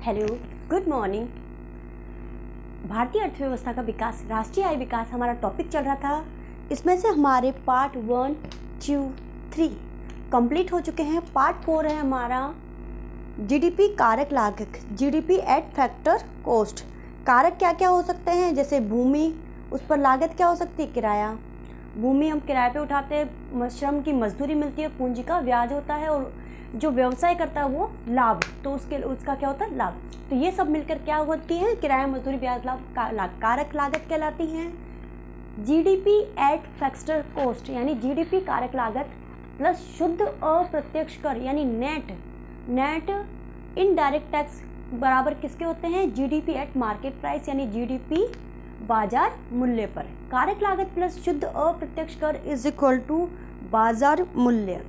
Hello, good morning. भारतीय अर्थव्यवस्था का विकास, राष्ट्रीय आय विकास हमारा टॉपिक चल रहा था। इसमें से हमारे पार्ट 1, 2, 3 कंप्लीट हो चुके हैं। पार्ट 4 है हमारा जीडीपी कारक लागत, जीडीपी एट फैक्टर कॉस्ट। कारक क्या क्या हो सकते हैं, जैसे भूमि, उस पर लागत क्या हो सकती है, किराया। भूमि हम किराए पे उठाते हैं, श्रम की मजदूरी मिलती है, पूंजी का ब्याज होता है, और जो व्यवसाय करता है वो लाभ, तो उसका क्या होता है, लाभ। तो ये सब मिलकर क्या होती है, किराया, मजदूरी, ब्याज, लाभ, कारक लागत कहलाती हैं। जीडीपी एट फैक्टर कॉस्ट यानी जीडीपी कारक लागत प्लस शुद्ध अप्रत्यक्ष कर यानी नेट इनडायरेक्ट टैक्स बराबर किसके होते हैं, जीडीपी एट मार्केट प्राइस यानी जीडीपी बाजार मूल्य पर। कारक लागत प्लस शुद्ध अप्रत्यक्ष कर इज इक्वल टू बाजार मूल्य।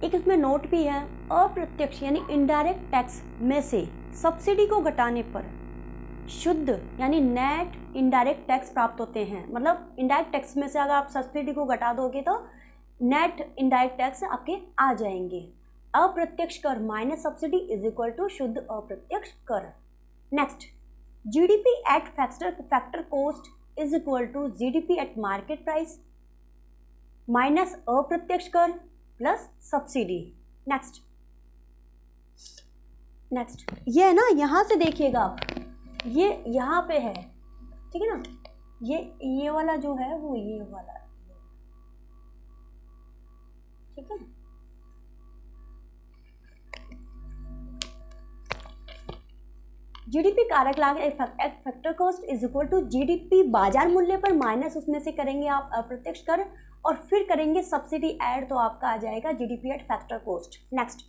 एक इसमें नोट भी है, अप्रत्यक्ष यानी इनडायरेक्ट टैक्स में से सब्सिडी को घटाने पर शुद्ध यानी नेट इनडायरेक्ट टैक्स प्राप्त होते हैं। मतलब इनडायरेक्ट टैक्स में से अगर आप सब्सिडी को घटा दोगे तो नेट इनडायरेक्ट टैक्स आपके आ जाएंगे। अप्रत्यक्ष कर minus subsidy is equal to शुद्ध अप्रत्यक्ष कर। Next, GDP at factor cost is equal to GDP at market price minus अप्रत्यक्ष कर प्लस सब्सिडी। नेक्स्ट ये है ना, यहाँ से देखिएगा आप, ये यहाँ पे है, ठीक है ना, ये वाला जो है वो ये वाला, ठीक है। जीडीपी कारक लागत factor cost is equal to GDP बाजार मूल्य पर माइनस उसमें से करेंगे आप अप्रत्यक्ष कर और फिर करेंगे सब्सिडी ऐड, तो आपका आ जाएगा GDP at factor cost. Next,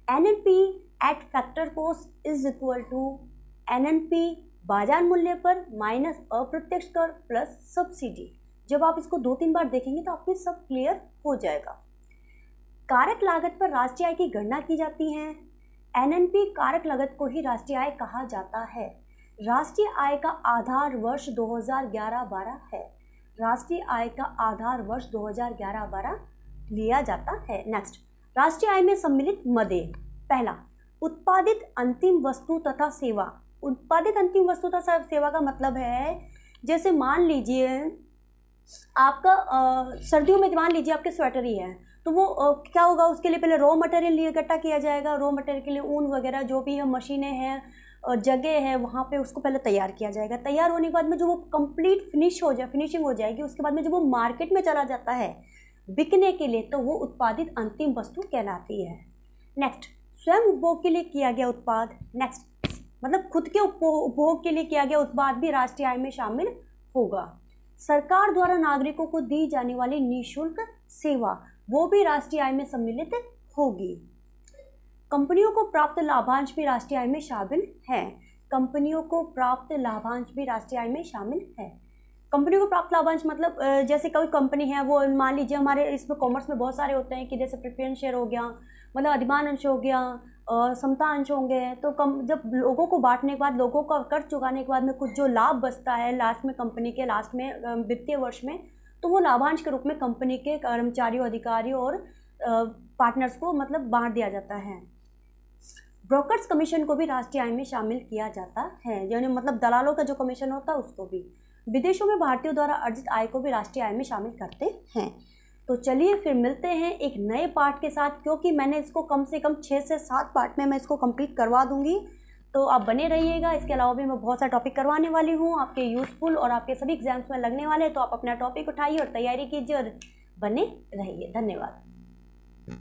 NNP at factor cost is equal to NNP बाजार मूल्य पर माइनस अप्रत्यक्ष कर प्लस सब्सिडी। जब आप इसको 2-3 बार देखेंगे तो आपको सब क्लियर हो जाएगा। कारक लागत पर राष्ट्रीय आय की गणना की जाती है। एनएनपी कारक लागत को ही राष्ट्रीय आय कहा जाता है। राष्ट्रीय आय का आधार वर्ष 2011-12 है। राष्ट्रीय आय का आधार वर्ष 2011-12 लिया जाता है। नेक्स्ट, राष्ट्रीय आय में सम्मिलित मदे। पहला, उत्पादित अंतिम वस्तु तथा सेवा। उत्पादित अंतिम वस्तु तथा सेवा का मतलब है, जैसे मान लीजिए आपका सर्दियों में मान लीजिए आपके स्वेटर ही है, तो वो क्या होगा, उसके लिए पहले रॉ मटेरियल इकट्ठा किया जाएगा। रॉ मटेरियल के लिए ऊन वगैरह जो भी है, मशीनें हैं, जगह है, वहाँ पे उसको पहले तैयार किया जाएगा। तैयार होने के बाद में जो वो कंप्लीट फिनिशिंग हो जाएगी, उसके बाद में जब वो मार्केट में चला जाता है बिकने के लिए, तो वो उत्पादित अंतिम वस्तु कहलाती है। नेक्स्ट, स्वयं उपभोग के लिए किया गया उत्पाद। नेक्स्ट, मतलब खुद के उपभोग के लिए किया गया उत्पाद भी राष्ट्रीय आय में शामिल होगा। सरकार द्वारा नागरिकों को दी जाने वाली निःशुल्क सेवा, वो भी राष्ट्रीय आय में सम्मिलित होगी। कंपनियों को प्राप्त लाभांश भी राष्ट्रीय आय में शामिल है। कंपनियों को प्राप्त लाभांश भी राष्ट्रीय आय में शामिल है। कंपनियों को प्राप्त लाभांश मतलब जैसे कोई कंपनी है, वो मान लीजिए हमारे इसमें कॉमर्स में बहुत सारे होते हैं कि जैसे प्रेफरेंस शेयर हो गया, मतलब अधिमान अंश हो गया, समता अंश होंगे। तो जब लोगों को बांटने के बाद, लोगों का कर चुकाने के बाद में कुछ जो लाभ बचता है लास्ट में, कंपनी के लास्ट में वित्तीय वर्ष में, तो वो लाभांश के रूप में कंपनी के कर्मचारियों, अधिकारियों और पार्टनर्स को मतलब बांट दिया जाता है। ब्रोकर्स कमीशन को भी राष्ट्रीय आय में शामिल किया जाता है, यानी मतलब दलालों का जो कमीशन होता है उसको भी। विदेशों में भारतीयों द्वारा अर्जित आय को भी राष्ट्रीय आय में शामिल करते हैं। तो चलिए फिर मिलते हैं एक नए पार्ट के साथ, क्योंकि मैंने इसको कम से कम 6 से 7 पार्ट में मैं इसको कंप्लीट करवा दूंगी, तो आप बने रहिएगा। इसके अलावा भी मैं बहुत सारे टॉपिक करवाने वाली हूँ आपके यूज़फुल, और आपके सभी एग्जाम्स में लगने वाले हैं। तो आप अपना टॉपिक उठाइए और तैयारी कीजिए और बने रहिए। धन्यवाद।